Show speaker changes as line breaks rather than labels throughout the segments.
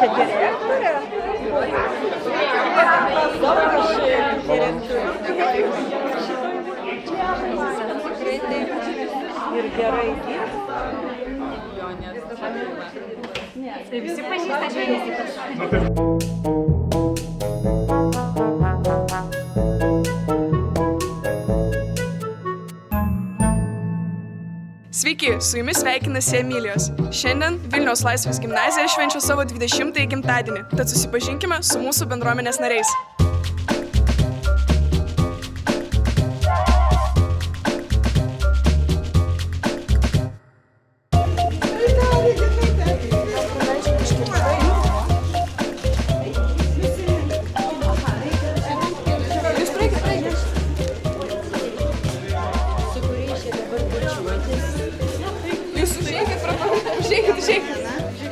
čia direktorė. Ir gerai dirba.
Tai visi pažįsta žvejus.
Sveiki, su jumis sveikinasi Emilijos. Šiandien Vilniaus Laisvės gimnazija švenčia savo 20-ąjį gimtadienį, tad susipažinkime su mūsų bendruomenės nariais.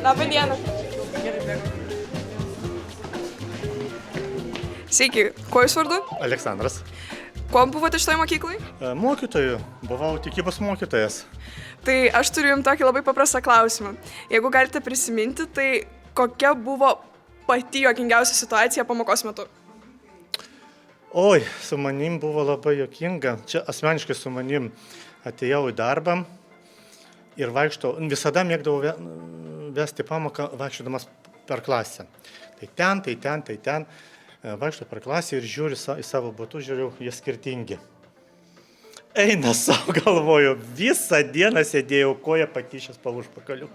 Labą dieną. Sveiki, kuo jūs vardu?
Aleksandras.
Kuo buvote šitoj mokyklai?
Mokytoju. Buvau tikybos mokytojas.
Tai aš turiu jums tokį labai paprastą klausimą. Jeigu galite prisiminti, tai kokia buvo pati juokingiausia situacija pamokos metu?
Oi, su manim buvo labai juokinga. Čia asmeniškai su manim atėjau į darbą ir vaikštau. Visada mėgdavau vesti pamoką vaikščiodamas per klasę. Tai ten. Vaikštau per klasę ir žiūriu į savo batus, žiūriu, jie skirtingi. Eina savo, galvoju, visą dieną sėdėjau koja pakišęs po užpakaliu.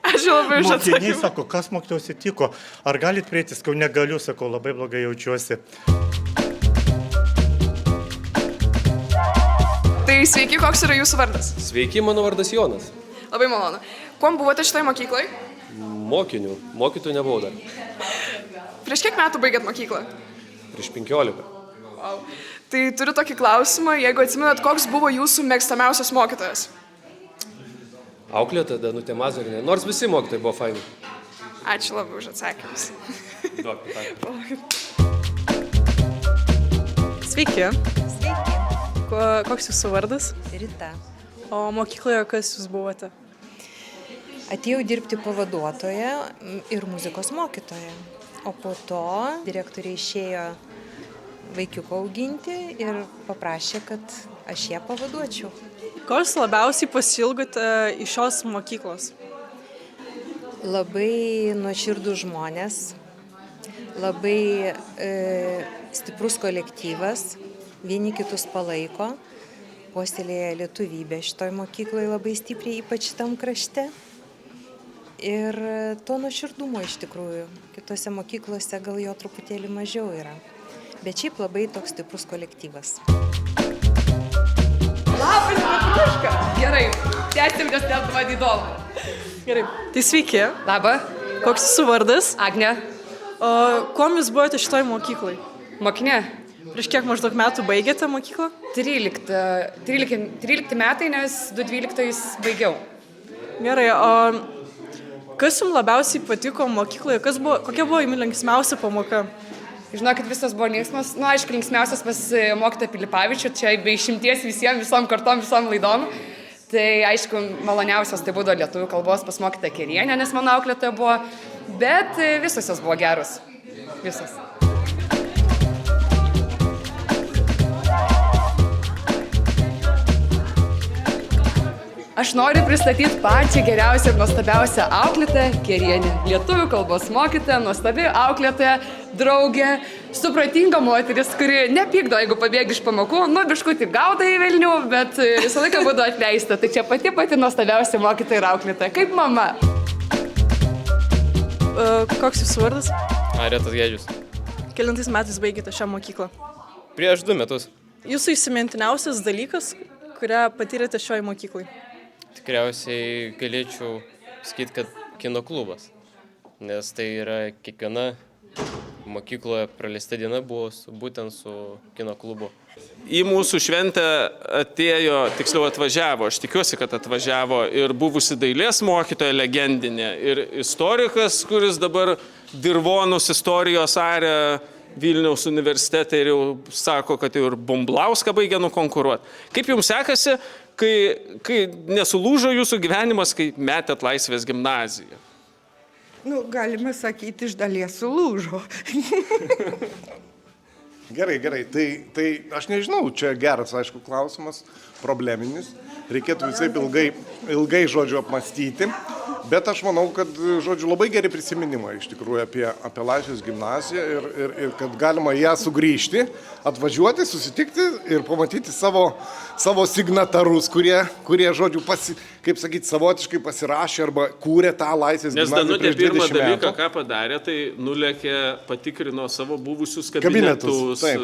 Aš labai už atsakymą.
Mokiniai sako, kas mokytojausi tiko, ar galit prieiti, sakau, negaliu, sakau, labai blogai jaučiuosi.
Tai sveiki, koks yra jūsų vardas?
Sveiki, mano vardas Jonas.
Labai malonu. Kuom buvote šitoj mokyklai?
Mokinių. Mokytojų nebuvau dar.
Prieš kiek metų baigėt mokyklą?
Prieš 15.
Wow. Tai turiu tokį klausimą, jeigu atsimenat, koks buvo jūsų mėgstamiausias mokytojas?
Auklėta Danutė Mazorinė. Nors visi mokytojai buvo faini.
Ačiū labai už atsakymus.
Sveiki.
Sveiki.
Koks jūsų vardas?
Rita.
O mokykloje kas jūs buvote?
Atėjau dirbti pavaduotoją ir muzikos mokytoją. O po to direktorė išėjo vaikiuką auginti ir paprašė, kad aš ją pavaduočiau.
Ko jūs labiausiai pasilgote iš šios mokyklos?
Labai nuoširdų žmonės, labai stiprus kolektyvas, vieni kitus palaiko, puoselėja lietuvybę šitoj mokyklai labai stipriai, ypač šitam krašte. Ir to nuoširdumo iš tikrųjų. Kitose mokyklose gal jo truputėlį mažiau yra. Bet šiaip labai toks stiprus kolektyvas.
Labas, Petruška. Gerai, tęsim, nes net man įdomu.
Gerai. Tai sveiki.
Labą.
Koks jūsų vardas?
Agnė.
O kuom jūs buvote šitoj mokyklai?
Mokinė.
Prieš kiek maždaug metų baigėte mokyklą?
13 metai, nes 2012 baigiau.
Gerai, o kas jums labiausiai patiko mokykloje? Kokia buvo jums linksmiausia pamoka?
Žinokit, visas buvo linksmas. Aišku, linksmiausias pas mokytoją Pilipavičių, čia be išimties visom kartom, visom laidom. Tai aišku, maloniausias tai būdavo lietuvių kalbos pas mokytoją Kerienę, nes mano auklėtoja buvo, bet visos jos buvo geros. Visos. Aš noriu pristatyti pačią geriausią ir nuostabiausią auklėtoją Kerienę. Lietuvių kalbos mokytoja, nuostabi auklėtoja, draugė, supratinga moteris, kuri nepykdo, jeigu pabėgi iš pamokų, biškutį gauda į Vilnių, bet visą laiką būdavo atleista. Tai čia pati nuostabiausia mokytoja ir auklėtoja, kaip mama.
Koks jūsų vardas?
Aretas Gedžius.
Kelintais metais baigėte šią mokyklą?
Prieš 2 metus.
Jūsų įsimintiniausias dalykas, kurią patyrėte šioj mokyklai?
Tikriausiai galėčiau sakyti, kad kino klubas, nes tai yra kiekviena mokykloje praleista diena buvo būtent su kino klubu.
Į mūsų šventę atvažiavo, aš tikiuosi, kad atvažiavo ir buvusi dailės mokytoja legendinė, ir istorikas, kuris dabar dirvonus istorijos aria Vilniaus universitete ir jau sako, kad jau ir Bumblauską baigia nukonkuruoti. Kaip jums sekasi, kai nesulūžo jūsų gyvenimas, kai metėt Laisvės gimnaziją?
Nu, galima sakyti, iš dalies sulūžo.
Gerai. Tai aš nežinau, čia geras, aišku, klausimas, probleminis. Reikėtų visai ilgai žodžiu apmastyti. Bet aš manau, kad, žodžiu, labai geri prisiminimai iš tikrųjų apie Laisvės gimnaziją ir kad galima ją sugrįžti, atvažiuoti, susitikti ir pamatyti savo signatarus, kurie žodžiu, kaip sakyti, savotiškai pasirašė arba kūrė tą Laisvės
Nes
gimnaziją.
Danutė pirmą dalyką, ką padarė, tai nulėkė, patikrino savo buvusius kabinetus. Taip.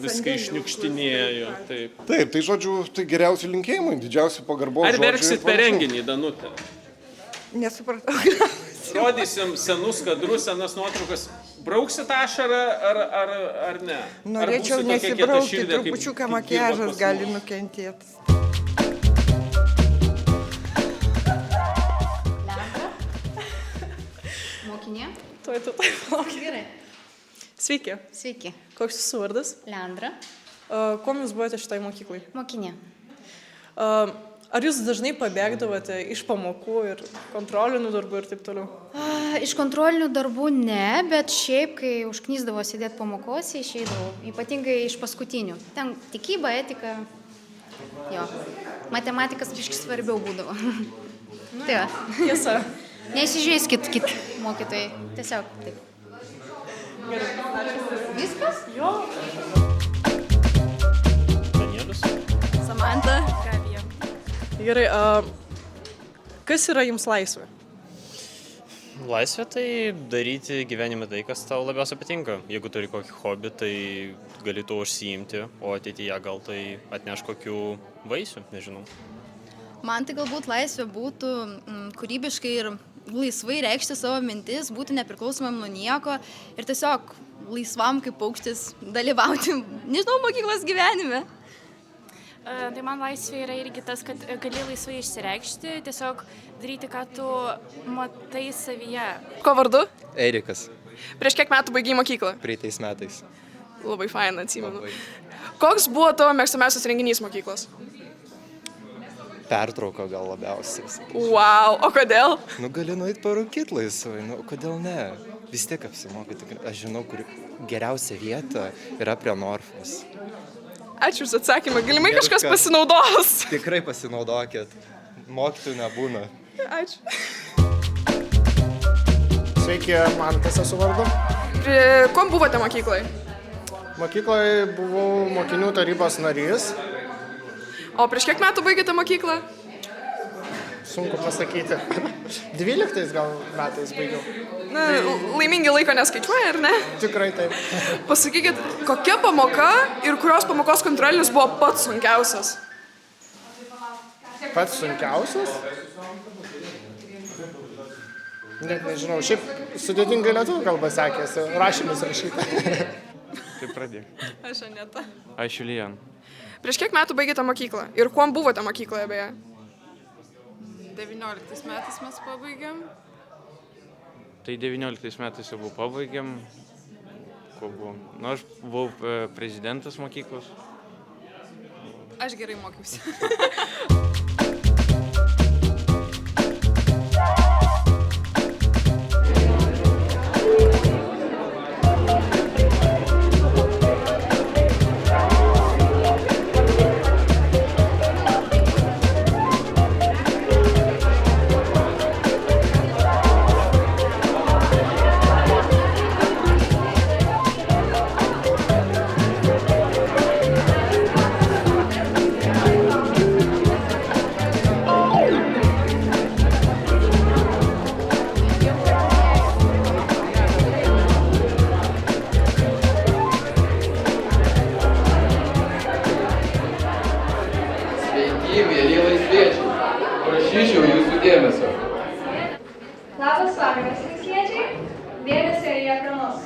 Viską išniukštinėjo. Taip,
tai žodžiu, tai geriausi linkėjimai, didžiausi pagarbos.
Ar verksit per renginį, Danutė?
Nesupratau.
Rodysim senus kadrus, senas nuotraukas. Brauksit ašarą ar ne?
Norėčiau nesibraukti, trupučiuką makiažas gali nukentėti.
Mokinė?
Tuoj.
Gerai.
Sveiki.
Sveiki.
Koks jūsų vardas?
Leandra.
Kuom jūs buvote šitai mokyklai?
Mokinė.
Ar jūs dažnai pabėgdavote iš pamokų ir kontrolinių darbų ir taip toliau?
Iš kontrolinių darbų ne, bet šiaip, kai užknysdavo sėdėti pamokose, išeidavau. Ypatingai iš paskutinių. Ten tikyba, etika. Jo. Matematikas biškai svarbiau būdavo. Tai va.
Tiesa.
Neįsižeiskit kiti mokytojai. Tiesiog taip. Viskas?
Jo.
Danielius.
Samanta.
Gerai, kas yra jums laisvė?
Laisvė tai daryti gyvenime tai, kas tau labiausiai patinka. Jeigu turi kokį hobį, tai gali to užsiimti, o ateityje gal tai atneš kokių vaisių, nežinau.
Man tai galbūt laisvė būtų kūrybiškai ir laisvai reikšti savo mintis, būti nepriklausomam nuo nieko ir tiesiog laisvam kaip paukštis dalyvauti, nežinau, mokyklos gyvenime.
Tai man laisvė yra irgi tas, kad gali laisvai išsireikšti, tiesiog daryti, ką tu matai savyje.
Ko vardu?
Erikas.
Prieš kiek metų baigiai mokyklą?
Praeitais metais.
Labai faina, atsimenu. Koks buvo tavo mėgstamiausias renginys mokyklos?
Pertrauka gal labiausiai.
Wow, o kodėl?
Gali nueiti parūkyti laisvai, kodėl ne? Vis tiek apsimokyti. Aš žinau, kur geriausia vieta yra prie Norfos.
Ačiū už atsakymą. Galimai kažkas pasinaudos.
Tikrai pasinaudokit. Mokytojų nebūna.
Ačiū.
Sveiki, Mantas esu vardu.
Kuom buvote mokykloje?
Mokykloje buvau mokinių tarybos narys.
O prieš kiek metų baigėte mokyklą?
Sunku pasakyti. 12 gal metais baigiau.
Na, laimingi laiko neskaičiuoja, ar ne?
Tikrai taip.
Pasakykit, kokia pamoka ir kurios pamokos kontrolinis buvo pats sunkiausias?
Pats sunkiausias? Net nežinau, šiaip sudėtingai lietuvių kalba sekėsi, rašymus rašyti.
Tai pradėk.
Aš Aneta.
Aš Julijan.
Prieš kiek metų baigėte mokyklą? Ir kuom buvote mokykloje beje?
19 metais mes pabaigėm.
Tai 19 metais jau pabaigėm. Ko buvo? Aš buvau prezidentas mokyklos.
Aš gerai mokiausi.
Prašyčiau jūsų dėmesio.
Labas vakaras, linksmiečiai. Dėmesio į ekranus.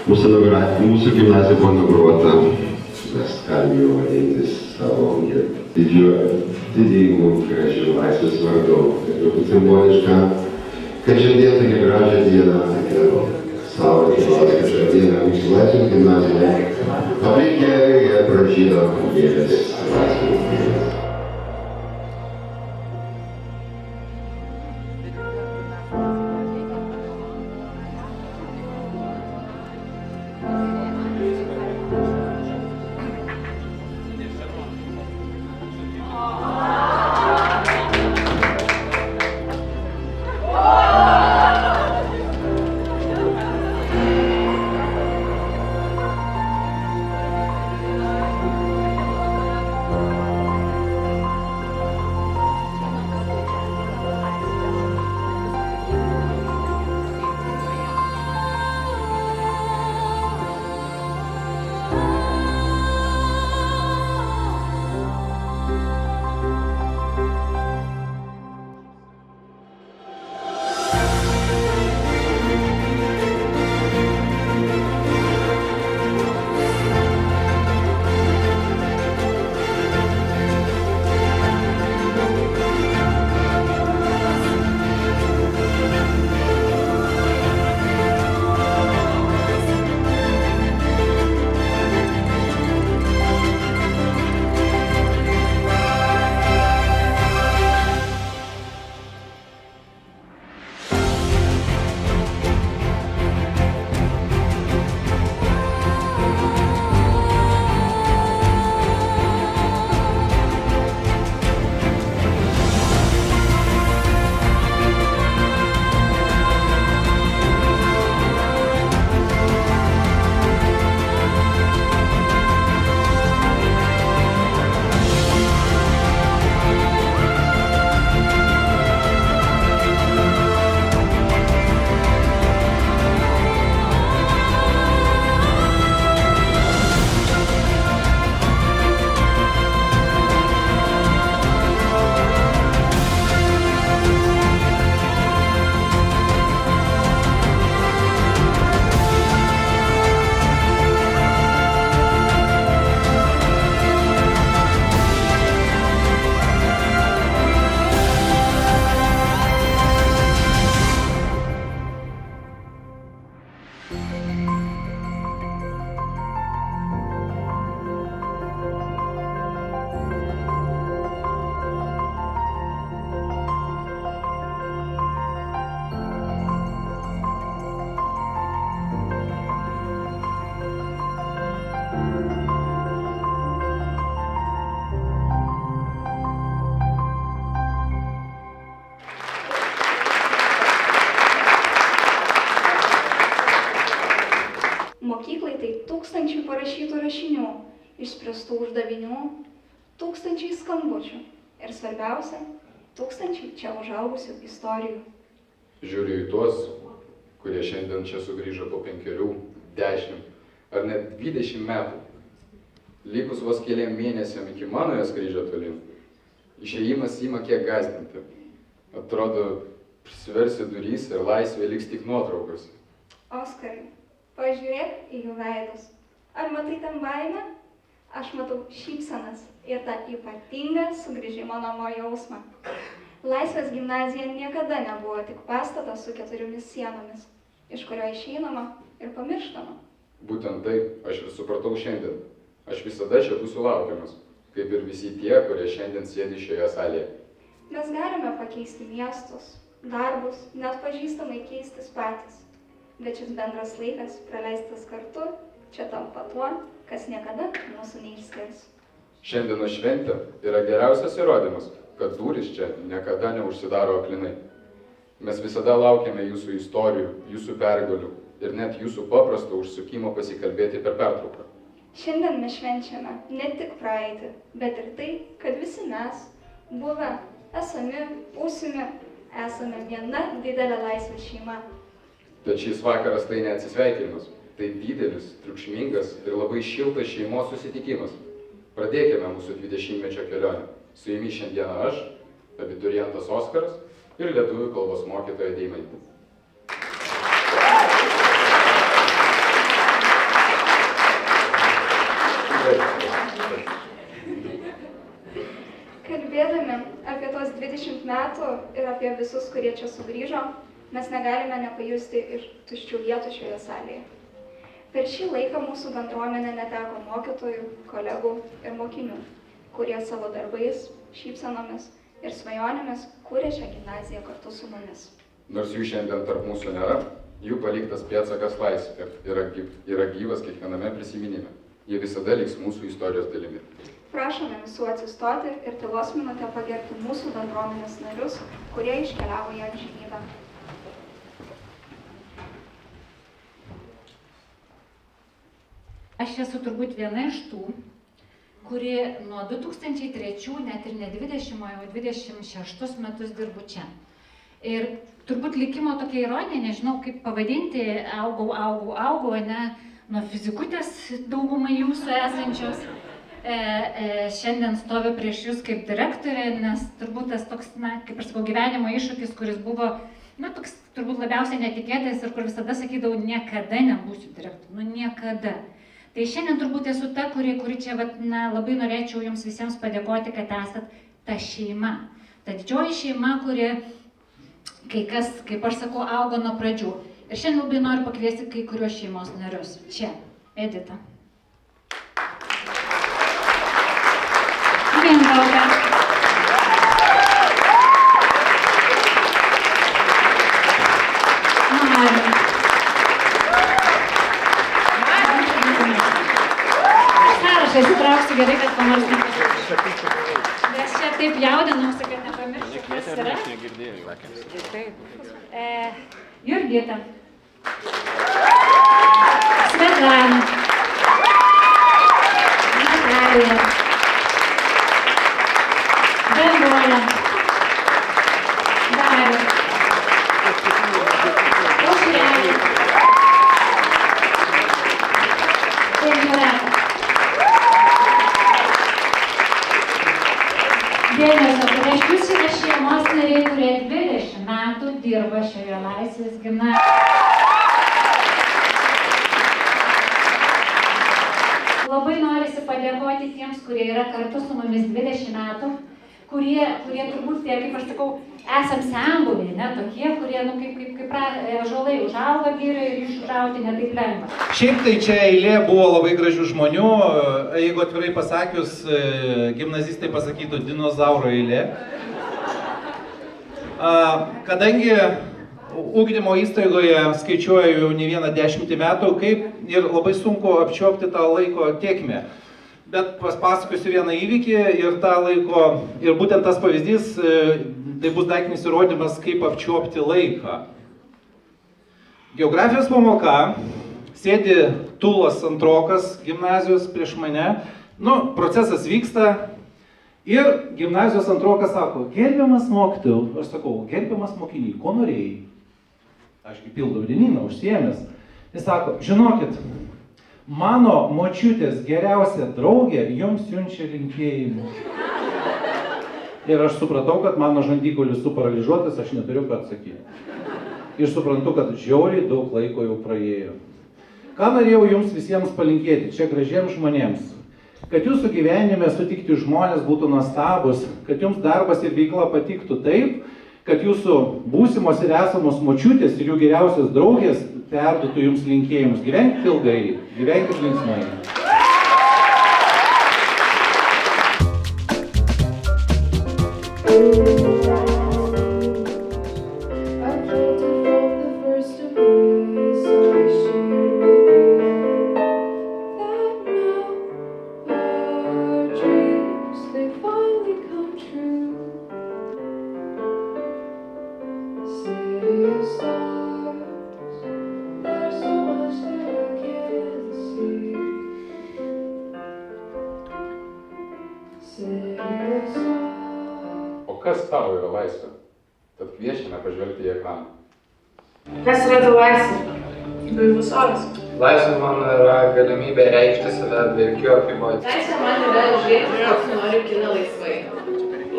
Mūsų gimnazija buvo inauguruota, mes galime jau vadintis savo didingu, gražiu laisvės vardu. Ir turbūt simboliška, kad šiandien tokia gražią dieną, tokia saulė, kad šiandieną mūsų laisvės gimnazijoje Pabaigę jie pražydo gėlės laisvės.
Mokyklai tai tūkstančiai parašytų rašinių, išspręstų uždavinių, tūkstančiai skambučių ir svarbiausia, tūkstančiai čia užaugusių istorijų.
Žiūriu į tuos, kurie šiandien čia sugrįžo po 5, 10 ar net 20 metų. Likus vos keliam mėnesiam iki mano skrydžio tolin, išėjimas ima kiek gąsdinti. Atrodo, prisiversi durys ir laisvė liks tik nuotraukose.
Oskarai, pažiūrėk į jų veidus. Ar matai ten baimę? Aš matau šypsenas ir tą ypatingą sugrįžimo namo jausmą. Laisvės gimnazija niekada nebuvo tik pastatas su 4 sienomis, iš kurio išeinama ir pamirštama.
Būtent tai aš ir supratau šiandien. Aš visada čia būsiu laukiamas, kaip ir visi tie, kurie šiandien sėdi šioje salėje.
Mes galime pakeisti miestus, darbus, net pažįstamai keistis patys. Bet šis bendras laikas, praleistas kartu, čia tampa tuo, kas niekada mūsų neišskirs.
Šiandienos šventė yra geriausias įrodymas, kad durys čia niekada neužsidaro aklinai. Mes visada laukiame jūsų istorijų, jūsų pergalių ir net jūsų paprasto užsukimo pasikalbėti per pertrauką.
Šiandien mes švenčiame ne tik praeitį, bet ir tai, kad visi mes, buvę, esami, būsimi, esame viena didelė laisvės šeima.
Bet šis vakaras tai neatsisveikinimas, tai didelis, triukšmingas ir labai šiltas šeimos susitikimas. Pradėkime mūsų 20-mečio kelionę. Su jumis šiandieną aš, abiturientas Oskaras ir lietuvių kalbos mokytoja Deimantė.
Kalbėdami apie tos 20 metų ir apie visus, kurie čia sugrįžo, mes negalime nepajusti ir tuščių vietų šioje salėje. Per šį laiką mūsų bendruomenė neteko mokytojų, kolegų ir mokinių, kurie savo darbais, šypsenomis ir svajonėmis kūrė šią gimnaziją kartu su mumis.
Nors jų šiandien tarp mūsų nėra, jų paliktas pėdsakas laisvėje yra gyvas kiekviename prisiminime. Jie visada liks mūsų istorijos dalimi.
Prašome visų atsistoti ir tylos minutę pagerbti mūsų bendruomenės narius, kurie iškeliavo į amžinybę.
Aš esu turbūt viena iš tų, kuri nuo 2003, net ir ne 20, o 26 metus dirbu čia. Ir turbūt likimo tokia ironija, nežinau kaip pavadinti, augau, ne, nuo fizikutės daugumai jūsų esančios. Šiandien stoviu prieš jūs kaip direktorė, nes turbūt tas toks, na, kaip aš sakau, gyvenimo iššūkis, kuris buvo, na, toks turbūt labiausiai netikėtas ir kur visada sakydavau, niekada nebūsiu direktorė, niekada. Tai šiandien turbūt esu ta, kuri čia na, labai norėčiau jums visiems padėkoti, kad esat ta šeima. Ta didžioji šeima, kuri kai kas, kaip aš sakau, augo nuo pradžių. Ir šiandien labai noriu pakviesti kai kurios šeimos narius. Čia, Edita. Mindaugas. Marius. Aš įsitrauksiu gerai, kad pamars nepasakyti. Nes čia taip jaudinausi, kad nepamirščiau, kas yra. Jurgita. Svetlana. Natalija. Danguolė. Darius. Aušrelė. Emilė. Dėmesio, tai reiškia, jūs yra šeimos nariai, kurie 20 metų dirba šioje Laisvės gimnazijoje. Labai norisi padėkoti tiems, kurie yra kartu su mumis 20 metų, kurie turbūt tie, kaip aš sakau, esam senbuviai, ne, tokie, kurie, nu, kaip ąžuolai užauga girioje ir išrauti ne taip lengva.
Šiaip tai čia eilė buvo labai gražių žmonių, jeigu atvirai pasakius, gimnazistai pasakytų dinozauro eilė. Kadangi ugdymo įstaigoje skaičiuoju jau ne vieną 10 metų, kaip ir labai sunku apčiuopti tą laiko tėkmę. Bet pasakosiu vieną įvykį ir tą laiko, ir būtent tas pavyzdys, tai bus daiktinis įrodymas, kaip apčiuopti laiką. Geografijos pamoka, sėdi Tulas antrokas gimnazijos prieš mane, procesas vyksta ir gimnazijos antrokas sako, gerbiamas mokytojau, aš sakau, gerbiamas mokiniai, ko norėjai? Ašgi pildau dienyną, užsiėmęs. Jis sako, žinokit, mano močiutės geriausia draugė jums siunčia linkėjimus. Ir aš supratau, kad mano žandikaulis suparalyžiuotas, aš neturiu ką atsakyti. Ir suprantu, kad žiauriai daug laiko jau praėjo. Ką norėjau jums visiems palinkėti, čia gražiems žmonėms? Kad jūsų gyvenime sutikti žmonės būtų nuostabus, kad jums darbas ir veikla patiktų taip, kad jūsų būsimos ir esamos močiutės ir jų geriausios draugės perduotų jums linkėjimus. Gyvenkite ilgai, gyvenkite linksmai.
Kas tau yra laisvė? Tad kviečiame pažvelgti į ekraną.
Kas yra ta laisvė? Gaivus oras.
Laisvė man yra galimybė reikšti save be jokių apribojimų.
Laisvė man yra žiūrėti, koks noriu kiną laisvai.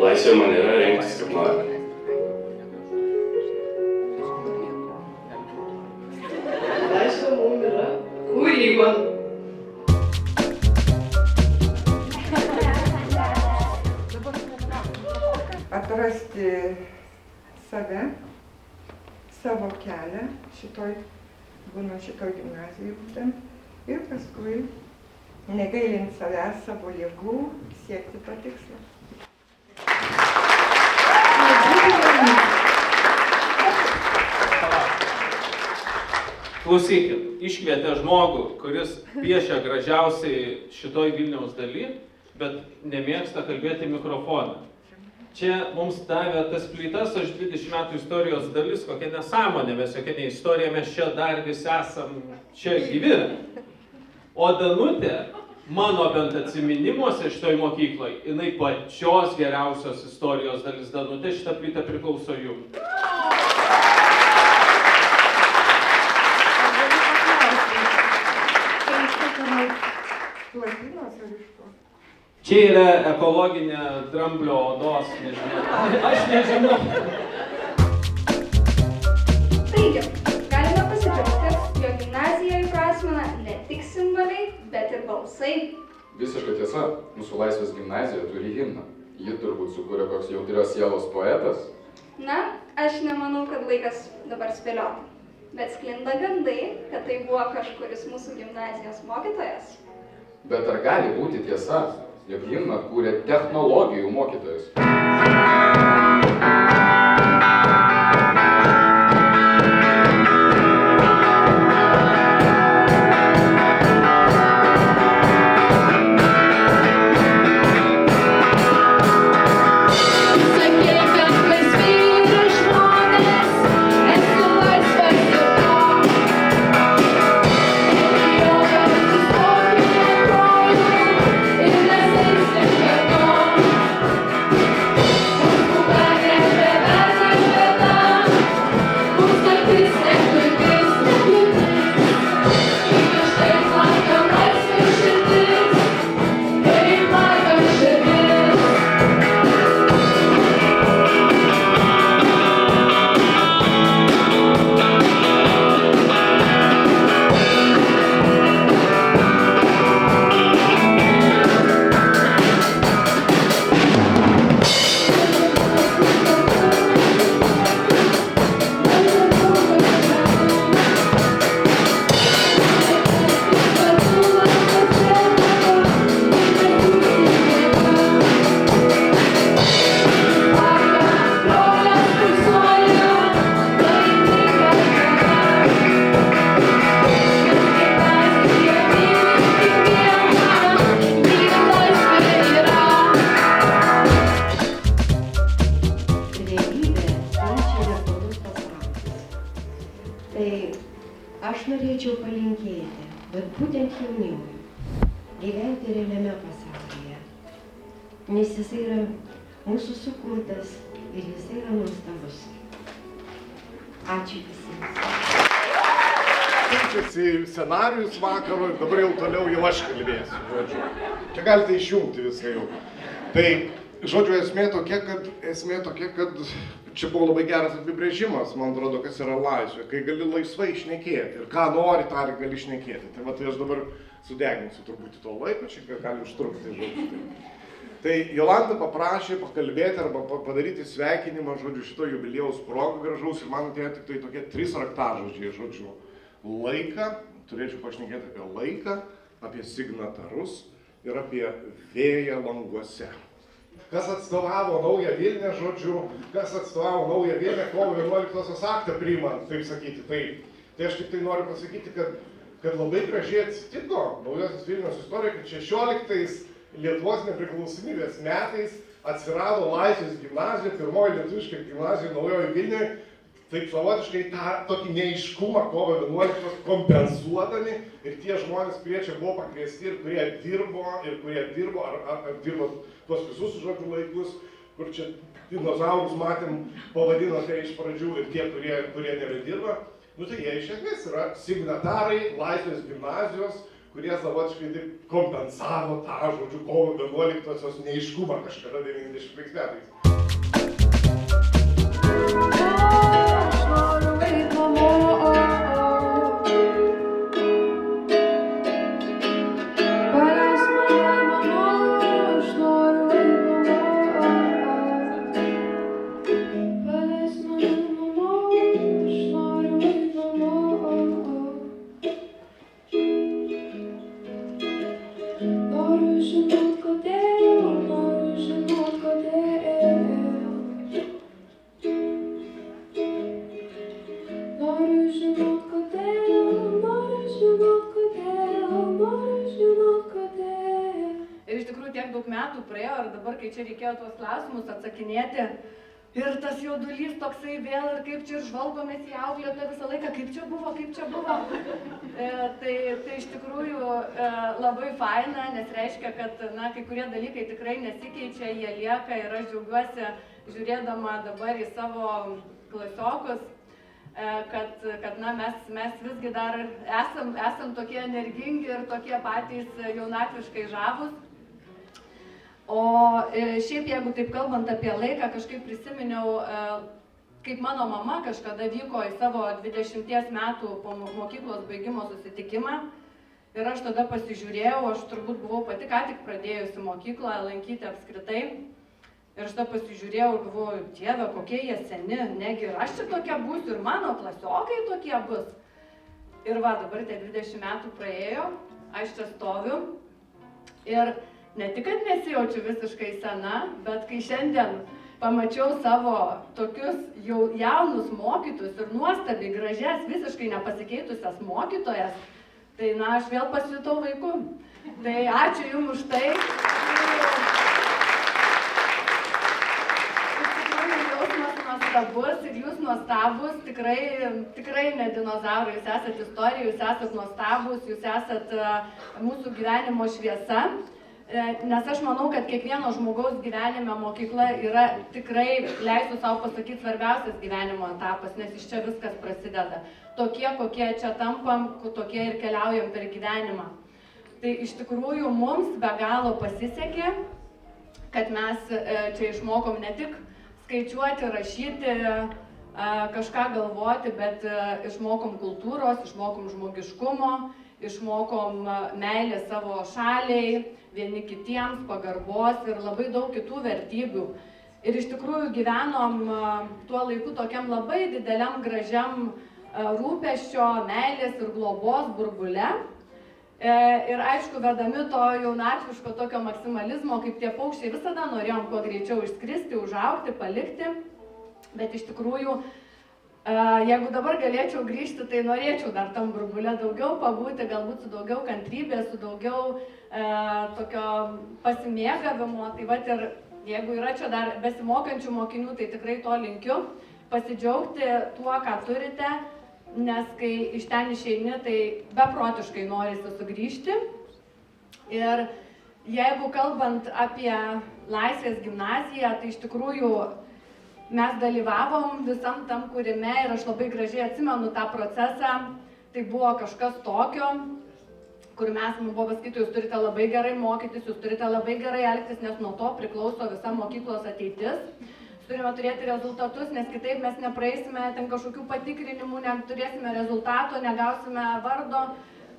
Laisvė man yra rengtis, kaip noriu.
Laisvė mums yra kūryba.
Atrasti save, savo kelią šitoj gimnazijoj būtent Ir paskui, negailint savęs, savo jėgų, siekti to tikslo.
Klausykit, iškvietė žmogų, kuris piešia gražiausiai šitoj Vilniaus daly, bet nemėgsta kalbėti mikrofoną. Čia mums davė tas plytas, aš 20 metų istorijos dalis, kokia nesąmonė, mes jokia ne istorija, mes čia dar visi esam čia gyvi. O Danutė, mano bent atsiminimuose šitoj mokykloj, jinai pačios geriausios istorijos dalis. Danutė, šitą plytą priklauso jums. Čia yra ekologinė dramblio odos, nežinau. Aš nežinau.
Taigi, galime pasidžiaugti, jog gimnazija įprasmina ne tik simboliai, bet ir balsai.
Visiškai tiesa, mūsų Laisvės gimnazija turi himną. Ji turbūt sukūrė koks jautrios sielos poetas.
Na, aš nemanau, kad laikas dabar spėlioti. Bet sklinda gandai, kad tai buvo kažkuris mūsų gimnazijos mokytojas.
Bet ar gali būti tiesa, jog himną kūrė technologijų mokytojas?
Aš norėčiau palinkėti, bet būtent jaunimui, gyventi realiame pasaulyje, nes jisai yra mūsų sukurtas ir jisai yra nuostabus. Ačiū visiems.
Keičiasi scenarijus vakaro ir dabar jau toliau jau aš kalbėsiu, žodžiu. Čia galite išjungti viską jau. Tai, žodžiu, esmė tokia, kad čia buvo labai geras apibrėžimas, man atrodo, kas yra laisvė, kai gali laisvai šnekėti ir ką nori, tą ir gali šnekėti. Tai va, tai aš dabar sudeginsiu truputį to laiko, čia gali užtrukti, žodžiu. Tai Jolanta paprašė pakalbėti arba padaryti sveikinimą, žodžiu, šito jubiliejaus progą gražaus ir man atėjo tik tai tokie 3 raktažodžiai, žodžiu. Laiką, turėčiau pašnekėti apie laiką, apie signatarus ir apie vėją languose. Kas atstovavo Naują Vilnią, žodžiu, kas atstovavo Naują Vilnią kovo 11-osios aktą priimant, taip sakyti. Tai aš tik tai noriu pasakyti, kad labai gražiai atsitiko Naujosios Vilniaus istorija, kad 16 Lietuvos nepriklausomybės metais atsirado Laisvės gimnazija, pirmoji lietuviška gimnazija Naujoje Vilniuje, taip savotiškai tą tokį neaiškumą kovo 11 kompensuodami ir tie žmonės, kurie čia buvo pakviesti ir kurie dirbo, ar dirbo tuos visus žodžių laikus, kur čia dinozaurus matėm, pavadinote iš pradžių ir tie, kurie nebedirba, nu tai jie iš esmės yra signatarai Laisvės gimnazijos, kurie savotiškai taip kompensavo tą žodžių kovo 11-osios neaiškumą kažkada 90 metais.
Ir iš tikrųjų tiek daug metų praėjo ir dabar, kai čia reikėjo tuos klausimus atsakinėti, ir tas jaudulys toksai vėl ir kaip čia ir žvalgomės į auklėtoją visą laiką, kaip čia buvo. Tai iš tikrųjų labai faina, nes reiškia, kad kai kurie dalykai tikrai nesikeičia, jie lieka ir aš džiaugiuosi žiūrėdama dabar į savo klasiokus, kad mes visgi dar esam tokie energingi ir tokie patys jaunatviškai žavūs. O šiaip, jeigu taip kalbant apie laiką, kažkaip prisiminiau, kaip mano mama kažkada vyko į savo 20 metų po mokyklos baigimo susitikimą. Ir aš tada pasižiūrėjau, aš turbūt buvau pati ką tik pradėjusi mokyklą lankyti apskritai. Ir aš tada pasižiūrėjau ir galvoju, Dieve, kokie jie seni, negi ir aš čia tokia būsiu, ir mano klasiokai tokie bus. Ir va, dabar tie 20 metų praėjo, aš čia stoviu. Ir ne tik, kad nesijaučiu visiškai sena, bet kai šiandien pamačiau savo tokius jaunus mokytus ir nuostabiai gražias, visiškai nepasikeitusias mokytojas, tai aš vėl pasijutau vaiku. Tai ačiū Jums už tai. Iš tikrųjų jausmas nuostabus ir Jūs nuostabus, tikrai ne dinozaurai, Jūs esat istorija, Jūs esat nuostabus, Jūs esat mūsų gyvenimo šviesa. Nes aš manau, kad kiekvieno žmogaus gyvenime mokykla yra tikrai, leisiu savo pasakyti, svarbiausias gyvenimo etapas, nes iš čia viskas prasideda. Tokie, kokie čia tampam, tokie ir keliaujam per gyvenimą. Tai iš tikrųjų mums be galo pasisekė, kad mes čia išmokom ne tik skaičiuoti, rašyti, kažką galvoti, bet išmokom kultūros, išmokom žmogiškumo, išmokom meilės savo šaliai, vieni kitiems, pagarbos ir labai daug kitų vertybių. Ir iš tikrųjų gyvenom tuo laiku tokiam labai dideliam, gražiam rūpesčio, meilės ir globos burbule. Ir aišku, vedami to jaunatviško tokio maksimalizmo, kaip tie paukščiai, visada norėjom kuo greičiau išskristi, užaugti, palikti. Bet iš tikrųjų, jeigu dabar galėčiau grįžti, tai norėčiau dar tam burbule daugiau pabūti, galbūt su daugiau kantrybės, su daugiau tokio pasimėgavimo. Tai vat ir jeigu yra čia dar besimokančių mokinių, tai tikrai to linkiu. Pasidžiaugti tuo, ką turite, nes kai iš ten išeini, tai beprotiškai norisi sugrįžti. Ir jeigu kalbant apie Laisvės gimnaziją, tai iš tikrųjų mes dalyvavom visam tam kūrime ir aš labai gražiai atsimenu tą procesą. Tai buvo kažkas tokio, kur mums buvo pasakyta, jūs turite labai gerai mokytis, jūs turite labai gerai elgtis, nes nuo to priklauso visa mokyklos ateitis. Turime turėti rezultatus, nes kitaip mes nepraeisime ten kažkokių patikrinimų, neturėsime rezultato, negausime vardo.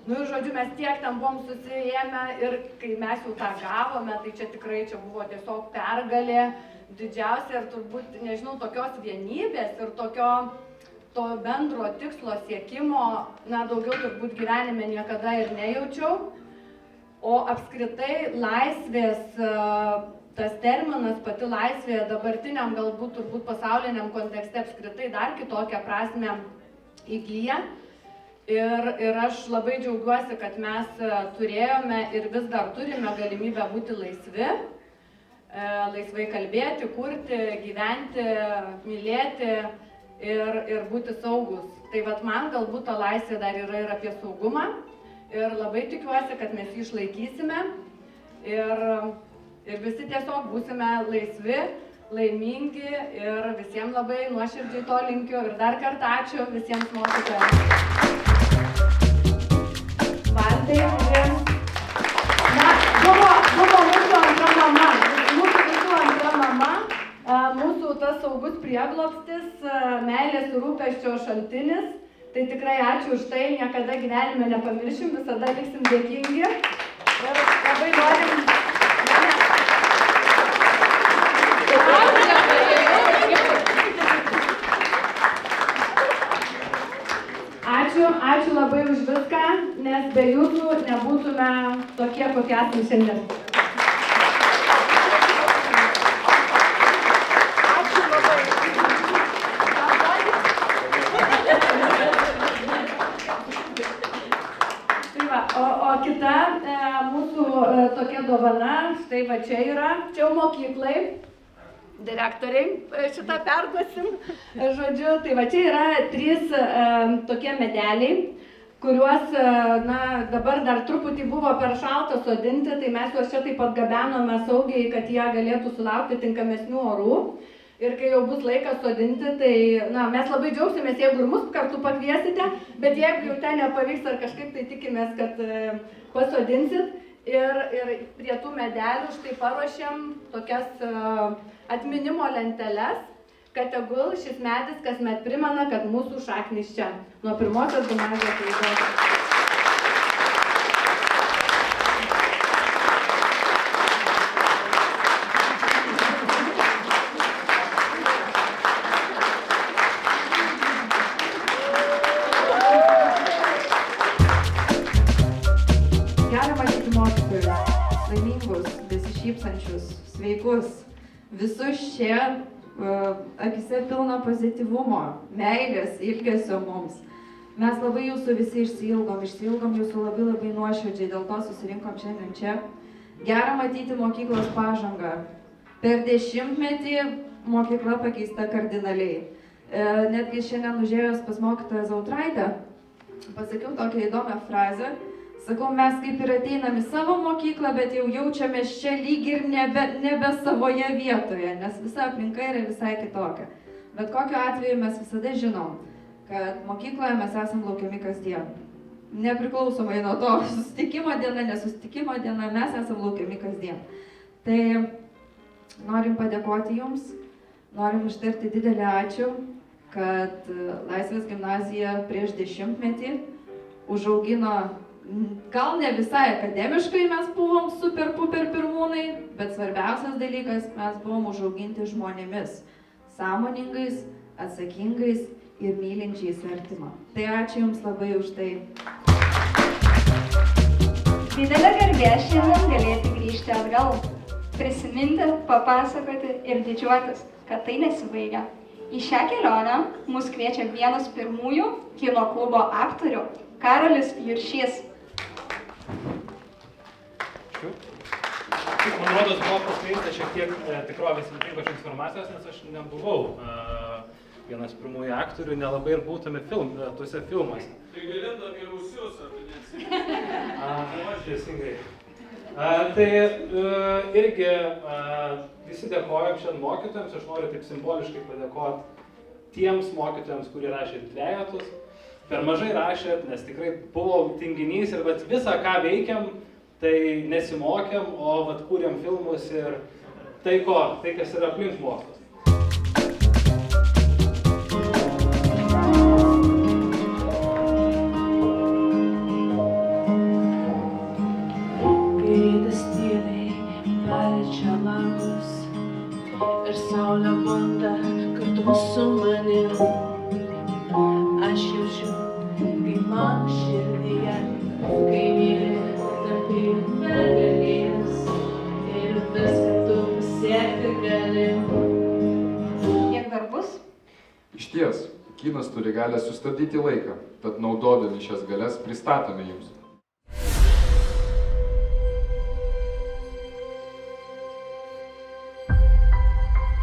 Ir žodžiu, mes tiek tam buvom susiėmę ir kai mes jau tą gavome, tai čia tikrai čia buvo tiesiog pergalė didžiausia ir turbūt, nežinau, tokios vienybės ir to bendro tikslo siekimo, daugiau turbūt gyvenime niekada ir nejaučiau. O apskritai laisvės, tas terminas, pati laisvė dabartiniam, galbūt turbūt pasauliniam kontekste apskritai dar kitokią prasmę įgyja. Ir aš labai džiaugiuosi, kad mes turėjome ir vis dar turime galimybę būti laisvi, laisvai kalbėti, kurti, gyventi, mylėti ir būti saugus. Tai vat man galbūt ta laisvė dar yra ir apie saugumą. Ir labai tikiuosi, kad mes jį išlaikysime. Ir visi tiesiog būsime laisvi, laimingi ir visiems labai nuoširdžiai to linkiu. Ir dar kartą ačiū visiems mokytojams. Valdai, buvo mūsų antra mama. Mūsų visų antra mama. Mūsų tas saugus prieglobstis, meilės ir rūpesčio šaltinis. Tai tikrai ačiū už tai, niekada gyvenime nepamiršim, visada liksim dėkingi. Ir labai norim... Ačiū labai už viską, nes be jūsų nebūtume tokie, kokie esame šiandien. Tai va, o kita mūsų tokia dovana, štai va čia yra, čia jau mokyklai, direktoriai šitą perduosim, žodžiu, tai va čia yra 3 tokie medeliai, kuriuos, na, dabar dar truputį buvo per šalta sodinti, tai mes juos čia taip atgabenome saugiai, kad jie galėtų sulaukti tinkamesnių orų. Ir kai jau bus laikas sodinti, tai, na, mes labai džiaugsimės, jeigu ir mus kartu pakviesite, bet jeigu jau ten nepavyks ar kažkaip, tai tikimės, kad pasodinsit. Ir prie tų medelių štai paruošėm tokias atminimo lenteles, kad tegul šis medis kasmet primena, kad mūsų šaknys čia, nuo pirmosios gimnazijos laikos.
Sveikus, visus čia akise pilno pozityvumo, meilės, ilgesio mums. Mes labai jūsų visi išsiilgom jūsų labai nuoširdžiai, dėl to susirinkom šiandien čia. Gera matyti mokyklos pažangą. Per 10-metį mokykla pakeista kardinaliai. Netgi šiandien užėjus pas mokytoją Zautraitę, pasakiau tokią įdomią frazę. Sakau, mes kaip ir ateinam į savo mokyklą, bet jau jaučiamės čia lyg ir nebe savoje vietoje, nes visa aplinka yra visai kitokia. Bet kokiu atveju mes visada žinom, kad mokykloje mes esam laukiami kasdien. Nepriklausomai nuo to, susitikimo diena, nesusitikimo diena, mes esam laukiami kasdien. Tai norim padėkoti jums, norim ištarti didelį ačiū, kad Laisvės gimnazija prieš 10-metį užaugino. Gal ne visai akademiškai mes buvom super puper pirmūnai, bet svarbiausias dalykas, mes buvom užauginti žmonėmis, sąmoningais, atsakingais ir mylinčiais artimą. Tai ačiū Jums labai už tai.
Didelė garbė šiandien galėti grįžti atgal, prisiminti, papasakoti ir didžiuotis, kad tai nesibaigia. Į šią kelionę mus kviečia vienas pirmųjų kino klubo aktorių, Karolis Juršys.
Man rodos, buvo paskleista šiek tiek tikrovės įvykočios informacijos, nes aš nebuvau vienas pirmųjų aktorių, nelabai ir būtume tuose filmuose.
Tai galėtų apie Rusius, ar tu neatsimeni?
Teisingai. Tai irgi visi dėkojam šiandien mokytojams, aš noriu taip simboliškai padėkoti tiems mokytojams, kurie rašė dvejetus. Per mažai rašėt, nes tikrai buvau tinginys ir visą, ką veikiam, tai nesimokėm, o kūrėm filmus ir tai, kas yra aplink mokslus.
Rytas tyliai paliečia langus ir saulė bunda kartu su manim. Aš jaučiu, kaip man širdyje, kai myli tarp jų begalės ir viską tu pasiekti gali.
Kiek dar bus?
Išties, kinas turi galę sustabdyti laiką, tad naudodami šias galias pristatome jums.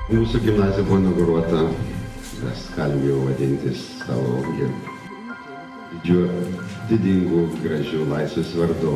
Mūsų gimnazija buvo inauguruota, mes galim jau vadintis savo didingu, gražiu Laisvės vardu.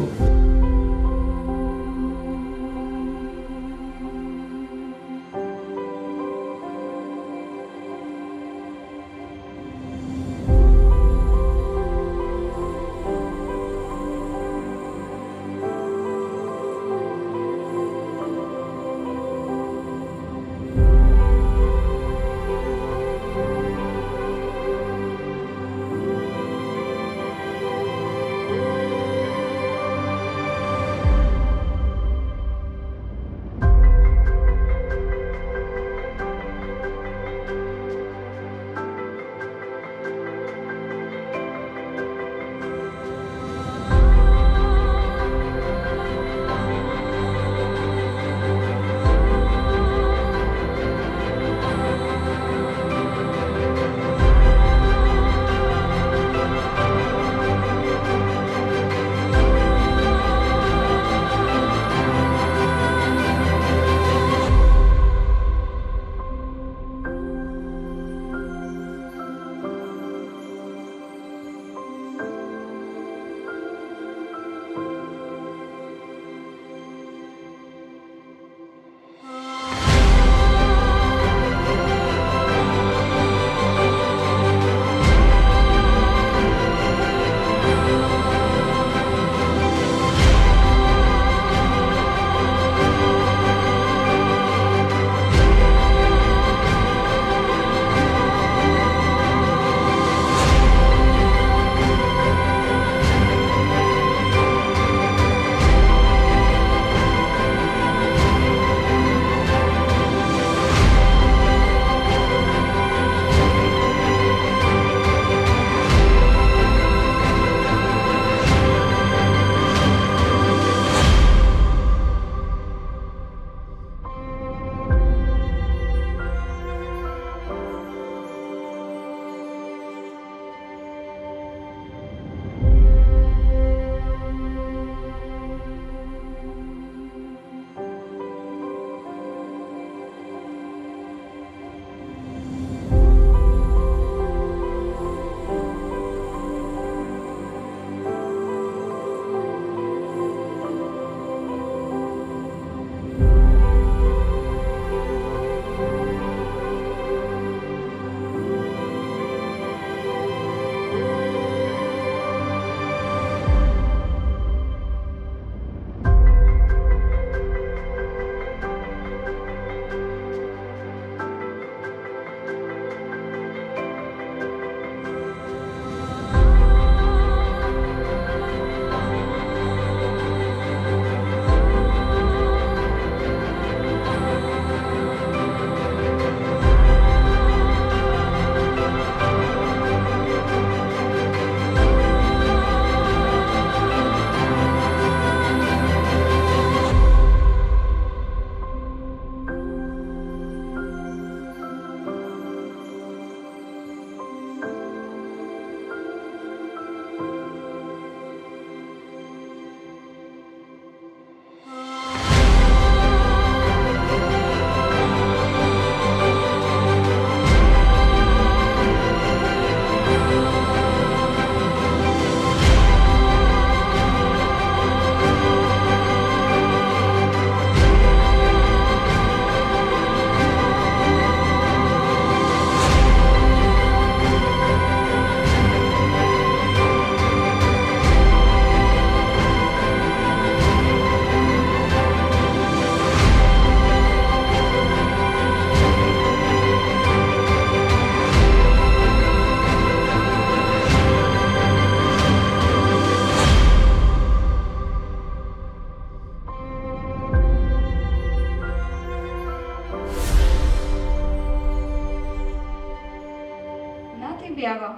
atbėgo,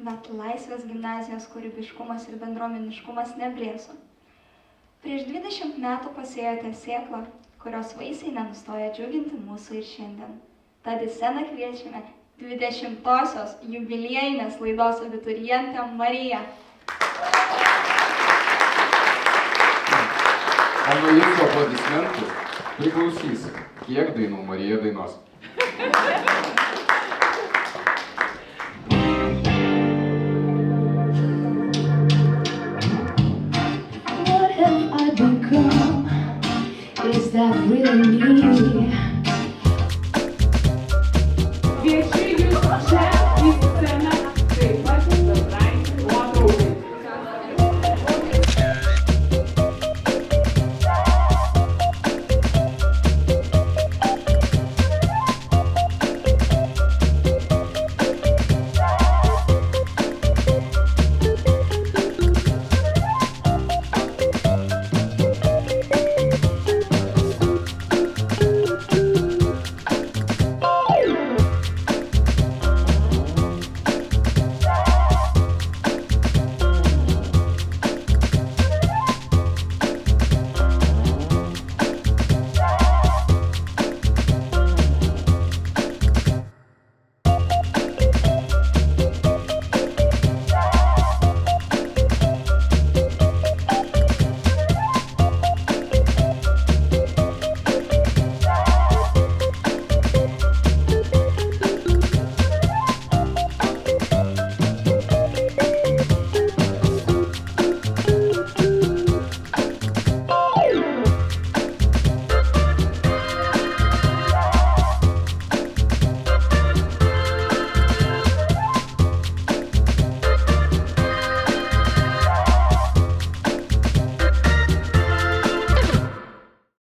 bet Laisvės gimnazijos kūrybiškumas ir bendruomeniškumas neblėso. Prieš 20 metų pasėjote sėklą, kurios vaisiai nenustoja džiuginti mūsų ir šiandien. Tad į sceną kviečiame 20-osios jubiliejinės laidos abiturientę Mariją.
O nuo jūsų aplodismentų priklausys, kiek dainų Marija dainos.
What have I become? Is that really me?